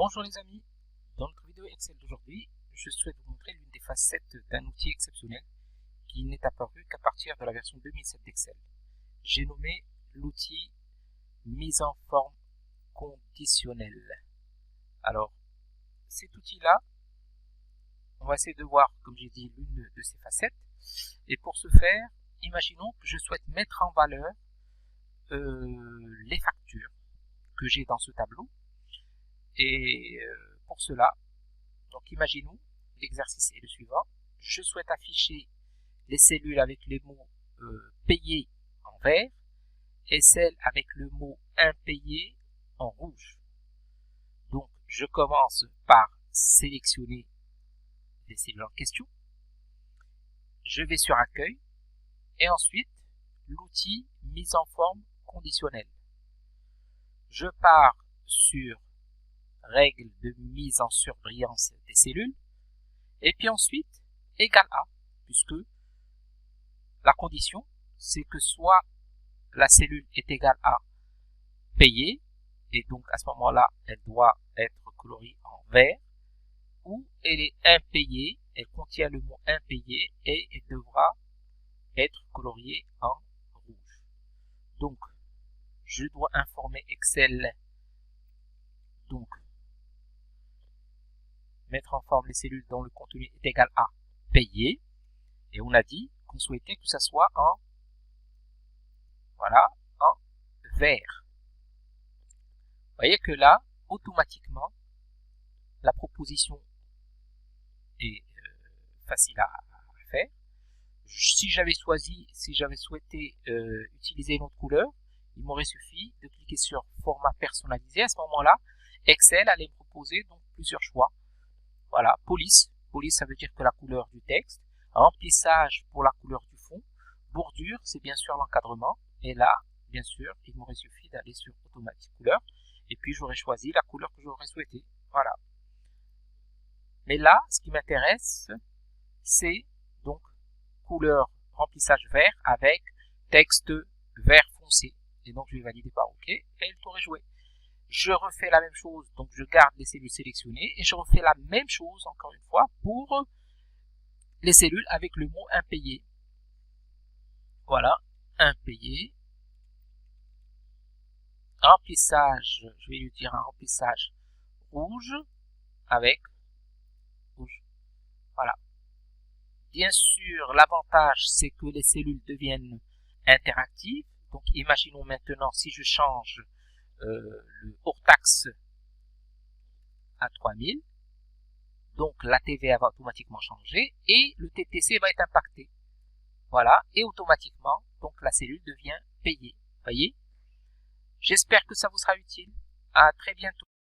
Bonjour les amis, dans notre vidéo Excel d'aujourd'hui, je souhaite vous montrer l'une des facettes d'un outil exceptionnel qui n'est apparu qu'à partir de la version 2007 d'Excel. J'ai nommé l'outil mise en forme conditionnelle. Alors, cet outil-là, on va essayer de voir, comme j'ai dit, l'une de ses facettes. Et pour ce faire, imaginons que je souhaite mettre en valeur les factures que j'ai dans ce tableau. Et pour cela, donc imaginons, l'exercice est le suivant. Je souhaite afficher les cellules avec les mots payés en vert et celles avec le mot impayé en rouge. Donc je commence par sélectionner les cellules en question. Je vais sur accueil et ensuite l'outil mise en forme conditionnelle. Je pars sur règle de mise en surbrillance des cellules, et puis ensuite égal à, puisque la condition c'est que soit la cellule est égale à payé, et donc à ce moment-là elle doit être coloriée en vert, ou elle est impayée, elle contient le mot impayé et elle devra être coloriée en rouge. Donc je dois informer Excel, donc mettre en forme les cellules dont le contenu est égal à payé, et on a dit qu'on souhaitait que ça soit en vert. Vous voyez que là, automatiquement, la proposition est facile à faire. Si j'avais souhaité utiliser une autre couleur, il m'aurait suffi de cliquer sur format personnalisé. À ce moment-là, Excel allait me proposer donc plusieurs choix. Voilà, police, ça veut dire que la couleur du texte, remplissage pour la couleur du fond, bordure, c'est bien sûr l'encadrement, et là, bien sûr, il m'aurait suffi d'aller sur automatique couleur, et puis j'aurais choisi la couleur que j'aurais souhaité. Voilà. Mais là, ce qui m'intéresse, c'est donc couleur remplissage vert avec texte vert foncé. Et donc je vais valider par OK, et le tour est joué. Je refais la même chose, donc je garde les cellules sélectionnées, et je refais la même chose encore une fois pour les cellules avec le mot impayé. Voilà, impayé. Remplissage, je vais lui dire un remplissage rouge avec rouge. Voilà. Bien sûr, l'avantage, c'est que les cellules deviennent interactives. Donc, imaginons maintenant si je change le hors taxe à 3000. Donc, la TVA va automatiquement changer et le TTC va être impacté. Voilà, et automatiquement, donc la cellule devient payée. Voyez? J'espère que ça vous sera utile. À très bientôt.